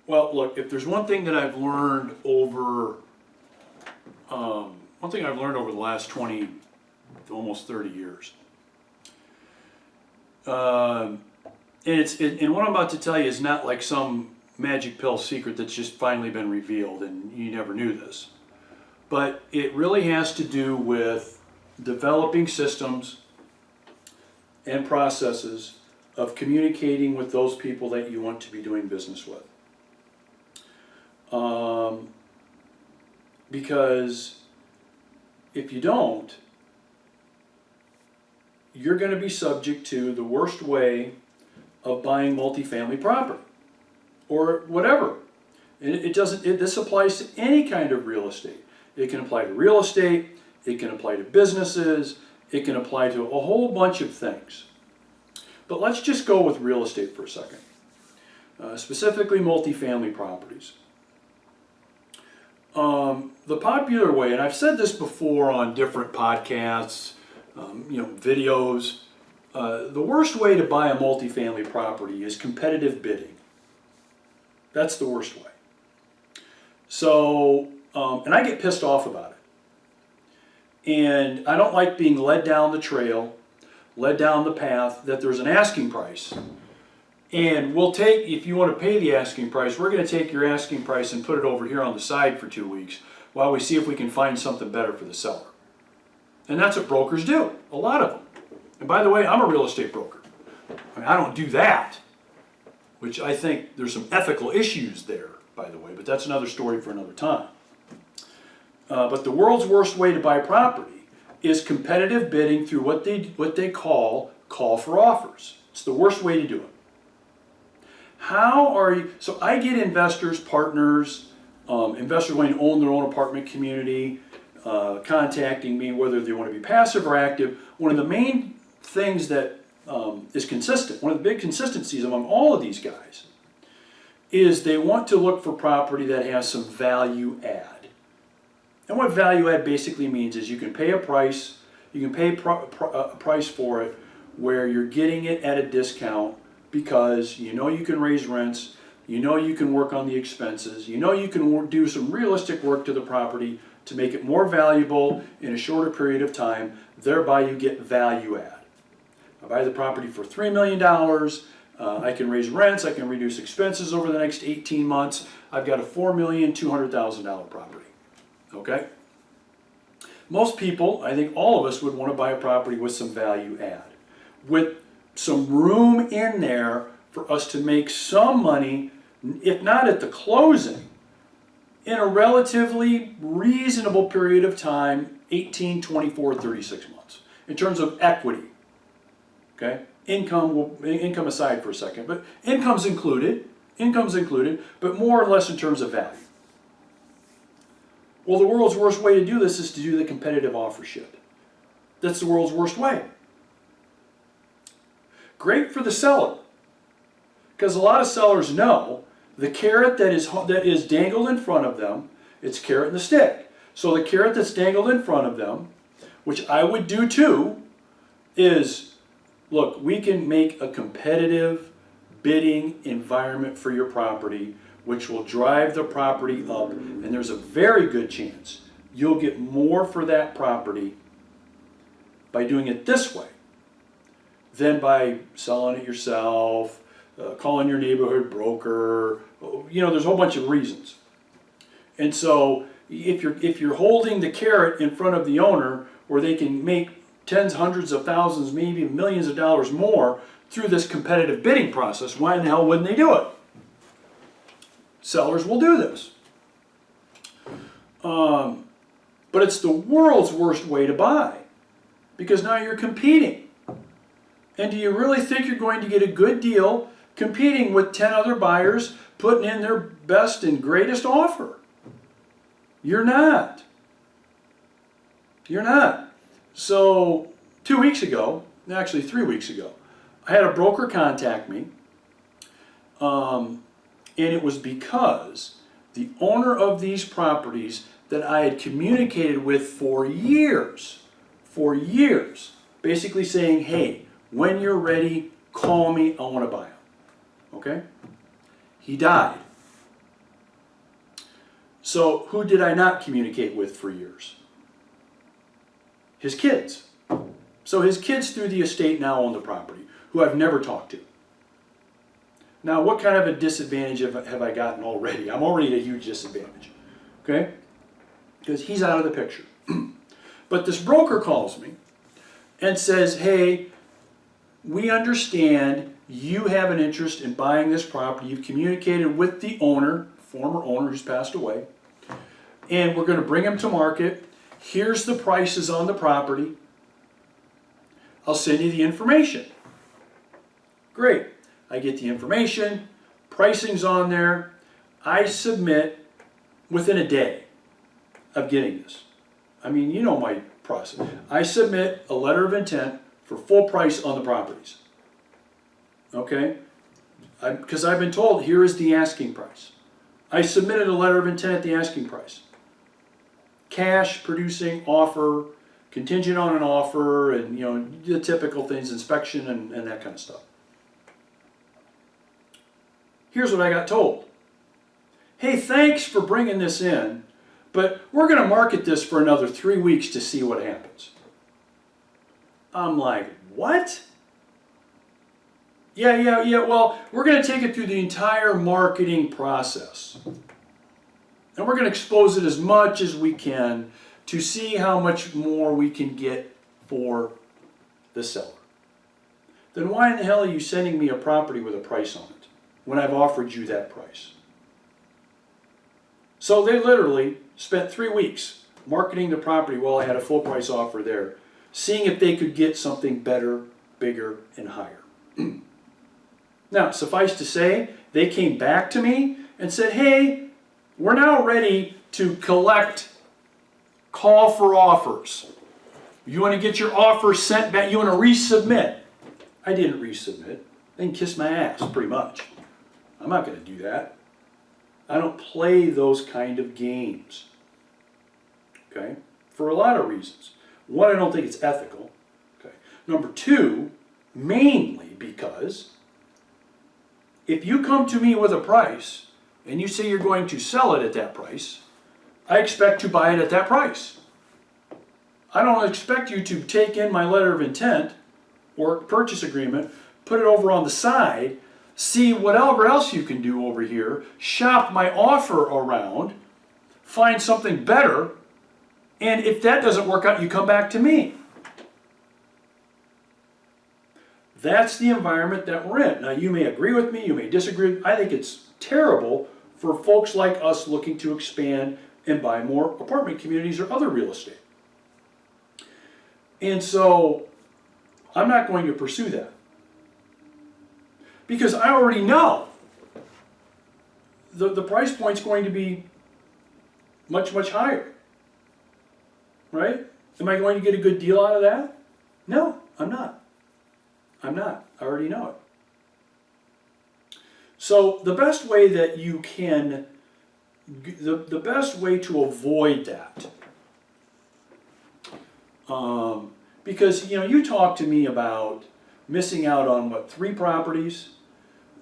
Well, look, if there's one thing that I've learned over, the last 20 to almost 30 years, and what I'm about to tell you is not like some magic pill secret that's just finally been revealed and you never knew this, but it really has to do with developing systems and processes of communicating with those people that you want to be doing business with. Because if you don't, you're going to be subject to the worst way of buying multifamily property or whatever. This applies to any kind of real estate. It can apply to real estate, it can apply to businesses, it can apply to a whole bunch of things. But let's just go with real estate for a second, specifically multifamily properties. The popular way, and I've said this before on different podcasts, videos, the worst way to buy a multifamily property is competitive bidding. That's the worst way. So, and I get pissed off about it. And I don't like being led down the trail, led down the path that there's an asking price. And we'll take, if you want to pay the asking price, we're going to take your asking price and put it over here on the side for 2 weeks while we see if we can find something better for the seller. And that's what brokers do, a lot of them. And by the way, I'm a real estate broker. I don't do that, which I think there's some ethical issues there, by the way, but that's another story for another time. But the world's worst way to buy property is competitive bidding through what they call for offers. It's the worst way to do it. How are you, so I get investors, partners, investors wanting to own their own apartment community, contacting me whether they want to be passive or active. One of the main things that is consistent, one of the big consistencies among all of these guys, is they want to look for property that has some value add. And what value add basically means is you can pay a price, you can pay a price for it where you're getting it at a discount because you know you can raise rents, you know you can work on the expenses, you know you can do some realistic work to the property to make it more valuable in a shorter period of time, thereby you get value add. I buy the property for $3 million, I can raise rents, I can reduce expenses over the next 18 months, I've got a $4,200,000 property, okay? Most people, I think all of us would want to buy a property with some value add, with some room in there for us to make some money, if not at the closing, in a relatively reasonable period of time, 18, 24, 36 months, in terms of equity. Okay? Income aside for a second, but income's included, but more or less in terms of value. Well, the world's worst way to do this is to do the competitive offership. That's the world's worst way. Great for the seller, because a lot of sellers know the carrot that is dangled in front of them, it's carrot and the stick. So the carrot that's dangled in front of them, which I would do too, is, look, we can make a competitive bidding environment for your property, which will drive the property up, and there's a very good chance you'll get more for that property by doing it this way than by selling it yourself, calling your neighborhood broker. There's a whole bunch of reasons. And so if you're holding the carrot in front of the owner where they can make tens, hundreds of thousands, maybe millions of dollars more through this competitive bidding process, why in the hell wouldn't they do it? Sellers will do this. But it's the world's worst way to buy, because now you're competing. And do you really think you're going to get a good deal competing with 10 other buyers putting in their best and greatest offer? You're not. You're not. So 2 weeks ago, actually 3 weeks ago, I had a broker contact me, and it was because the owner of these properties that I had communicated with for years, basically saying, hey, when you're ready, call me, I want to buy them. Okay? He died. So who did I not communicate with for years? His kids. So his kids through the estate now own the property, who I've never talked to. Now, what kind of a disadvantage have I gotten already? I'm already at a huge disadvantage, okay? Because he's out of the picture. But this broker calls me and says, hey, we understand you have an interest in buying this property. You've communicated with the owner, former owner who's passed away, and we're going to bring him to market. Here's the prices on the property. I'll send you the information. Great. I get the information, pricing's on there. I submit within a day of getting this. I mean, you know my process. I submit a letter of intent for full price on the properties. Okay? Because I've been told here is the asking price. I submitted a letter of intent at the asking price. Cash, producing, offer, contingent on an offer, and you know the typical things, inspection and that kind of stuff. Here's what I got told. Hey, thanks for bringing this in, but we're going to market this for another 3 weeks to see what happens. I'm like, what? Yeah, well, we're going to take it through the entire marketing process. And we're going to expose it as much as we can to see how much more we can get for the seller. Then why in the hell are you sending me a property with a price on it when I've offered you that price? So they literally spent 3 weeks marketing the property while I had a full price offer there, seeing if they could get something better, bigger, and higher. Now, suffice to say, they came back to me and said, hey, we're now ready to collect call for offers. You want to get your offer sent back? You want to resubmit? I didn't resubmit. They can kiss my ass, pretty much. I'm not going to do that. I don't play those kind of games. Okay? For a lot of reasons. One, I don't think it's ethical. Okay. Number two, mainly because if you come to me with a price and you say you're going to sell it at that price, I expect to buy it at that price. I don't expect you to take in my letter of intent or purchase agreement, put it over on the side, see whatever else you can do over here, shop my offer around, find something better, and if that doesn't work out, you come back to me. That's the environment that we're in. Now, you may agree with me, you may disagree. I think it's terrible for folks like us looking to expand and buy more apartment communities or other real estate. And so, I'm not going to pursue that. Because I already know the price point's going to be much, much higher. Right? Am I going to get a good deal out of that? No, I'm not. I'm not. I already know it. So the best way that you can, the best way to avoid that, because you know you talk to me about missing out on what, 3 properties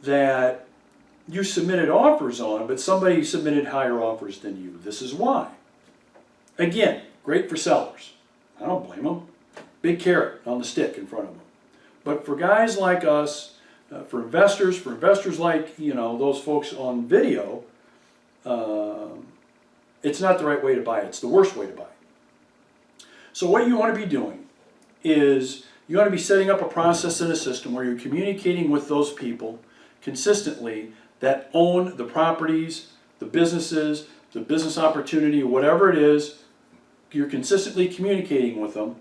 that you submitted offers on, but somebody submitted higher offers than you. This is why. Again, great for sellers. I don't blame them. Big carrot on the stick in front of them. But for guys like us, for investors like, you know, those folks on video, it's not the right way to buy it. It's the worst way to buy it. So what you want to be doing is you want to be setting up a process and a system where you're communicating with those people consistently that own the properties, the businesses, the business opportunity, whatever it is. You're consistently communicating with them,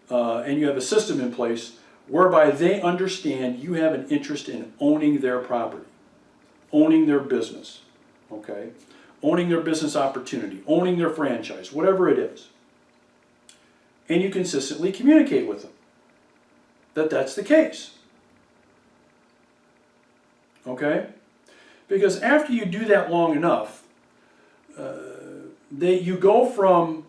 and you have a system in place whereby they understand you have an interest in owning their property, owning their business, okay? Owning their business opportunity, owning their franchise, whatever it is. And you consistently communicate with them that that's the case. Okay? Because after you do that long enough, you go from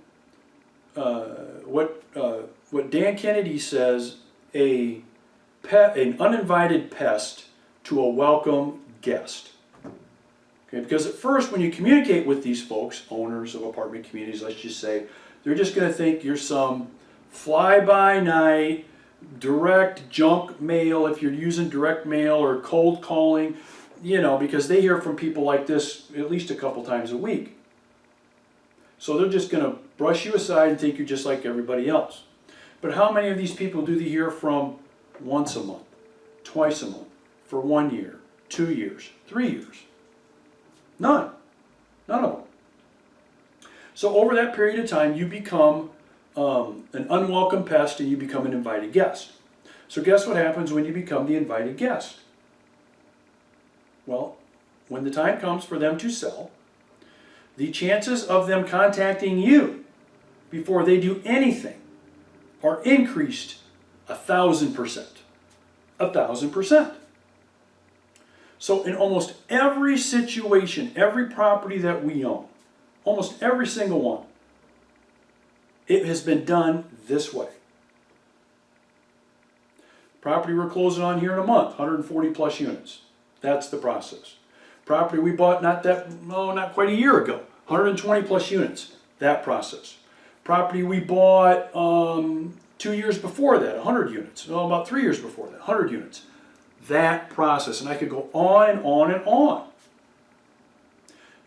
what Dan Kennedy says, an uninvited pest to a welcome guest. Okay, because at first when you communicate with these folks, owners of apartment communities, let's just say, they're just going to think you're some fly-by-night, direct junk mail, if you're using direct mail or cold calling, you know, because they hear from people like this at least a couple times a week. So they're just going to brush you aside and think you're just like everybody else. But how many of these people do they hear from once a month, twice a month, for 1 year, 2 years, 3 years? None. None of them. So over that period of time, you become an unwelcome pest and you become an invited guest. So guess what happens when you become the invited guest? Well, when the time comes for them to sell, the chances of them contacting you before they do anything are increased 1,000%. 1,000%. So in almost every situation, every property that we own, almost every single one, it has been done this way. Property we're closing on here in a month, 140 plus units. That's the process. Property we bought not quite a year ago, 120 plus units. That process. Property we bought 2 years before that, 100 units. Well, about 3 years before that, 100 units. That process, and I could go on and on and on.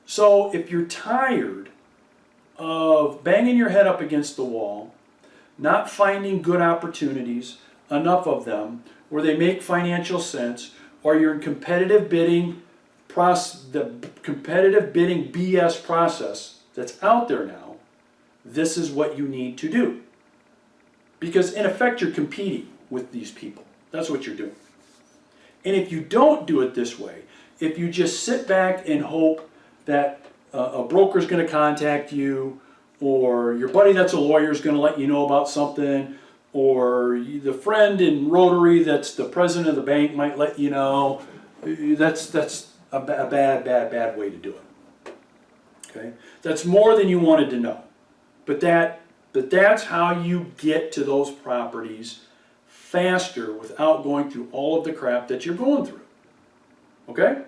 So if you're tired of banging your head up against the wall, not finding good opportunities, enough of them, where they make financial sense, or you're in competitive bidding, the competitive bidding BS process that's out there now, this is what you need to do. Because in effect, you're competing with these people. That's what you're doing. And if you don't do it this way, if you just sit back and hope that a broker's going to contact you, or your buddy that's a lawyer is going to let you know about something, or the friend in Rotary that's the president of the bank might let you know, that's a bad way to do it. Okay? That's more than you wanted to know. But that's how you get to those properties faster without going through all of the crap that you're going through. Okay?